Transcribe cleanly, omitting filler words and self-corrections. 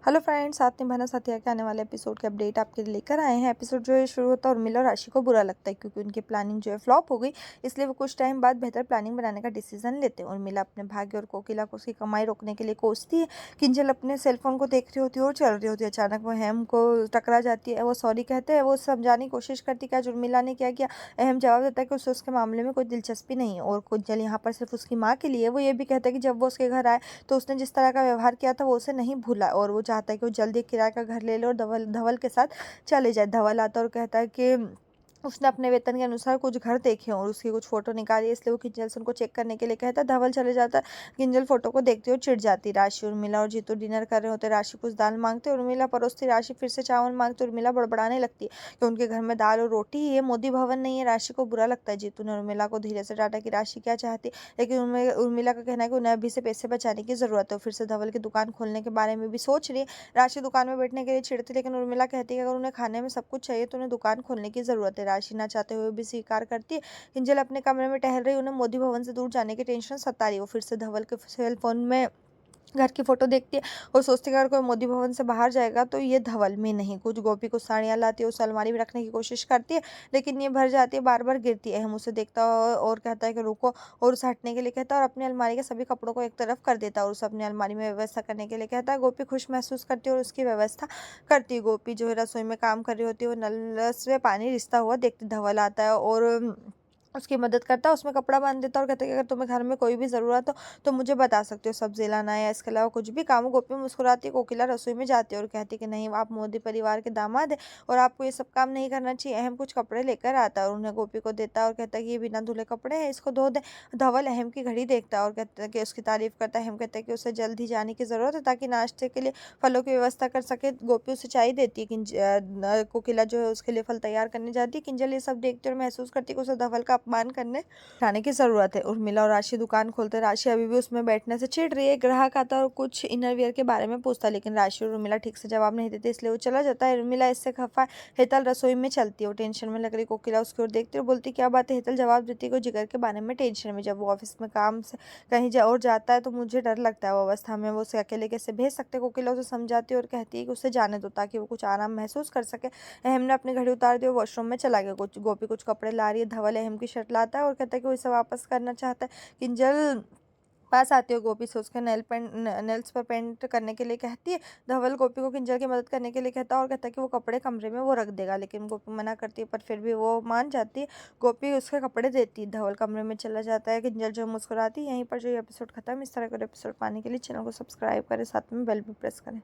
Hello friends, साथ निभाना साथिया के आने वाले एपिसोड के अपडेट आपके लिए लेकर आए हैं। एपिसोड जो है शुरू होता है उर्मिला और राशि को बुरा लगता है क्योंकि उनकी प्लानिंग जो है फ्लॉप हो गई। इसलिए वो कुछ टाइम बाद बेहतर प्लानिंग बनाने का डिसीजन लेते हैं। उर्मिला अपने भाग्य और कोकिला को उसकी कमाई रोकने के लिए कोसती है। किंजल अपने सेलफोन को देख रही होती है और चल रही होती है। अचानक वो अहम को टकरा जाती है। वो सॉरी कहते हैं। वो समझाने की कोशिश करती है कि आज उर्मिला ने क्या किया। अहम जवाब देता है कि उसे उसके मामले में कोई दिलचस्पी नहीं है और किंजल यहाँ पर सिर्फ उसकी माँ के लिए। वो ये भी कहता है कि जब वो उसके घर आए तो उसने जिस तरह का व्यवहार किया था वो उसे नहीं भूला और वो चाहता है कि वो जल्दी किराए का घर ले ले और धवल धवल के साथ चले जाए। धवल आता है और कहता है कि उसने अपने वेतन के अनुसार कुछ घर देखे और उसकी कुछ फोटो निकाली, इसलिए वो किंजल से उनको चेक करने के लिए कहता है। धवल चले जाता है। किंजल फोटो को देखती है और चिढ़ जाती। राशि, उर्मिला और जीतू डिनर कर रहे होते। राशि कुछ दाल मांगते, उर्मिला परोसती। राशि फिर से चावल मांगती, उर्मिला बड़बड़ाने लगती है कि उनके घर में दाल और रोटी ही है, मोदी भवन नहीं है। राशि को बुरा लगता है। जीतू ने उर्मिला को धीरे से डांटा कि राशि क्या चाहती है, लेकिन उर्मिला का कहना है कि उन्हें अभी से पैसे बचाने की जरूरत है। फिर से धवल की दुकान खोलने के बारे में भी सोच रही है। राशि दुकान में बैठने के लिए छिड़ती, लेकिन उर्मिला कहती है कि अगर उन्हें खाने में सब कुछ चाहिए तो उन्हें दुकान खोलने की जरूरत है। राशि ना चाहते हुए भी स्वीकार करती है। किंजल अपने कमरे में टहल रही, उन्हें मोदी भवन से दूर जाने की टेंशन सता रही। वो फिर से धवल के सेल फोन में घर की फोटो देखती है और सोचती है कि अगर कोई मोदी भवन से बाहर जाएगा तो ये धवल में नहीं। कुछ गोपी कुछ साड़ियाँ लाती है, उस अलमारी में रखने की कोशिश करती है, लेकिन ये भर जाती है, बार बार गिरती है। हम उसे देखता और कहता है कि रुको और उसे हटने के लिए कहता है और अपनी अलमारी के सभी कपड़ों को एक तरफ कर देता है और उसे अपनी अलमारी में व्यवस्था करने के लिए कहता है। गोपी खुश महसूस करती है और उसकी व्यवस्था करती है। गोपी जो है रसोई में काम कर रही होती है, वो नल से पानी रिसता हुआ देखती। धवल आता है और उसकी मदद करता है, उसमें कपड़ा बांध देता है और कहता है कि अगर तुम्हें घर में कोई भी ज़रूरत हो तो मुझे बता सकते हो, सब्जी लाना है या इसके अलावा कुछ भी काम हो। गोपी मुस्कुराती है। कोकिला रसोई में जाती है और कहती है कि नहीं, आप मोदी परिवार के दामाद हैं और आपको ये सब काम नहीं करना चाहिए। अहम कुछ कपड़े लेकर आता है और उन्हें गोपी को देता है और कहता है कि ये बिना धुले कपड़े हैं, इसको धो दे। धवल अहम की घड़ी देखता है और कहता है कि उसकी तारीफ करता है। अहम कहता है कि उसे जल्द ही जाने की ज़रूरत है ताकि नाश्ते के लिए फलों की व्यवस्था कर सके। गोपी उसे चाय देती है। कोकिला जो है उसके लिए फल तैयार करने जाती है। किंजल ये सब देखती है और महसूस करती है कि उसे धवल का अपमान करने जाने की जरूरत है। उर्मिला और राशि दुकान खोलते। राशि अभी भी उसमें बैठने से चिढ़ रही है। ग्राहक आता है और कुछ इनरवियर के बारे में पूछता है, लेकिन राशि और उर्मिला ठीक से जवाब नहीं देते, इसलिए वो चला जाता है। उर्मिला इससे खफा है। हेतल रसोई में चलती है, वो टेंशन में लग रही। कोकिला उसकी ओर देखती है और बोलती क्या बात है। हेतल जवाब देती है कि जिगर के बारे में टेंशन में, जब वो ऑफिस में काम से कहीं और जाता है तो मुझे डर लगता है। वो अवस्था में वो उसे अकेले कैसे भेज सकते। कोकिला उसे समझाती है और कहती है कि उसे जाने दो ताकि वो कुछ आराम महसूस कर सके। अहम ने अपनी घड़ी उतार दी और वॉशरूम में चला गया। कुछ गोपी कुछ कपड़े ला रही है। धवल अहम की शर्ट लाता है और कहता है कि वो इसे वापस करना चाहता है। किंजल पास आती है। गोपी से उसके नेल्स पर पेंट करने के लिए कहती है। धवल गोपी को किंजल की मदद करने के लिए कहता है और कहता है कि वो कपड़े कमरे में वो रख देगा, लेकिन गोपी मना करती है, पर फिर भी वो मान जाती है। गोपी उसके कपड़े देती है। धवल कमरे में चला जाता है। किंजल जो मुस्कुराती है। यहीं पर जो एपिसोड खत्म। इस तरह का एपिसोड पाने के लिए चैनल को सब्सक्राइब करें, साथ में बेल भी प्रेस करें।